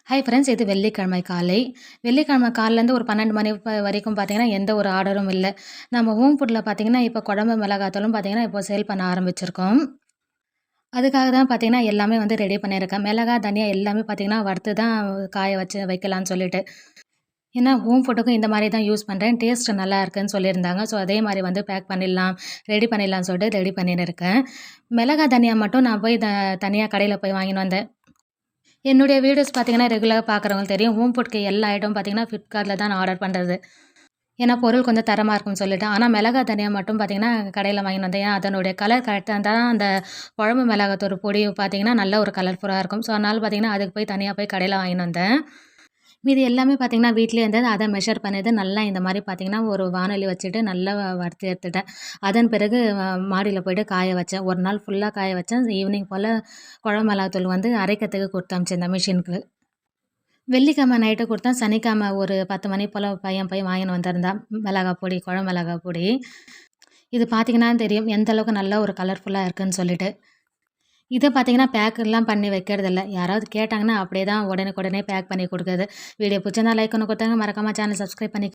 Hi friends, இது வெள்ளிக்கிழமை காலை. வெள்ளிக்கிழமை காலைலேருந்து ஒரு 12 மணி வரைக்கும் பார்த்தீங்கன்னா, எந்த ஒரு ஆர்டரும் இல்ல. நம்ம ஹோம் ஃபுட்ல பார்த்தீங்கன்னா, இப்போ குழம்பு மிளகாத்தூளும் பார்த்தீங்கன்னா, இப்போ சேல் பண்ண ஆரம்பிச்சிருக்கோம். அதுக்காக தான் பார்த்தீங்கன்னா, எல்லாமே வந்து ரெடி பண்ணியிருக்கேன். மிளகா, தனியா எல்லாமே பார்த்தீங்கன்னா, வறுத்து தான் காய வச்சு வைக்கலான்னு சொல்லிட்டு. ஏன்னா, ஹோம் ஃபுட்டுக்கும் இந்த மாரி தான் யூஸ் பண்றேன். டேஸ்ட் நல்லா இருக்குன்னு சொல்லியிருந்தாங்க. ஸோ, அதே மாரி வந்து பேக் பண்ணிடலாம், ரெடி பண்ணிடலான்னு சொல்லிட்டு ரெடி பண்ணின்னு இருக்கேன். மிளகா, தனியா மட்டும் நான் போய் தனியா கடையில போய் வாங்கின்னு வந்தேன். என்னுடைய வீடியோஸ் பார்த்தீங்கன்னா, ரெகுலரா பார்க்குறவங்களுக்கு தெரியும். ஹோம் ஃபுட்க்கு எல்லா ஐட்டமும் பார்த்தீங்கன்னா, Flipkartல தான் நான் ஆர்டர் பண்றது. ஏன்னா, பொருள் கொஞ்சம் தரமா இருக்கும்னு சொல்லிட்டு. ஆனா, மிளகா, தனியா மட்டும் பார்த்தீங்கன்னா, கடையில வாங்கின்னு வந்தேன். ஏன் அதனுடைய கலர் கரெக்ட்டா இருந்தா தான் அந்த குழம்பு மிளகாத்தூள் பொடி பார்த்தீங்கன்னா, நல்ல ஒரு கலர்ஃபுல்லா இருக்கும். ஸோ, அதனால பார்த்தீங்கன்னா, அதுக்கு போய் தனியா போய் கடையில வாங்கின்னு வந்தேன். மீதி எல்லாமே பார்த்தீங்கன்னா, வீட்லயே இருந்தது. அத மெஷர் பண்ணிட்டு நல்லா இந்த மாரி பார்த்தீங்கன்னா, ஒரு வாணலி வச்சுட்டு நல்லா வறுத்து எடுத்துட்டேன். அதன் பிறகு மாடியில போயிட்டு காய வச்சேன். ஒரு நாள் ஃபுல்லா காய வச்சேன். ஈவினிங் போல குழம்பு மிளகாத்தூள் வந்து அரைக்கிறதுக்கு குடுத்து அனுப்பிச்சிருந்தேன் மிஷினுக்கு. வெள்ளிக்கிழமை நைட்டு குடுத்தேன். சனிக்கிழமை ஒரு 10 மணி போல பையன் போய் வாங்கின்னு வந்திருந்தான். மிளகா பொடி, குழம்பு மிளகா பொடி. இது பார்த்தீங்கன்னா தெரியும், எந்த அளவுக்கு நல்ல ஒரு கலர்ஃபுல்லா இருக்குன்னு சொல்லிட்டு. இத பார்த்தீங்கன்னா, பேக்லாம் பண்ணி வைக்கிறதில்ல. யாராவது கேட்டாங்கன்னா, அப்படியே தான் உடனுக்குடனே பேக் பண்ணி குடுக்குறது. வீடியோ புடிச்சிருந்தா லைக் ஒண்ணு குடுத்துங்க. மறக்காம சேனல் சப்ஸ்கிரைப் பண்ணி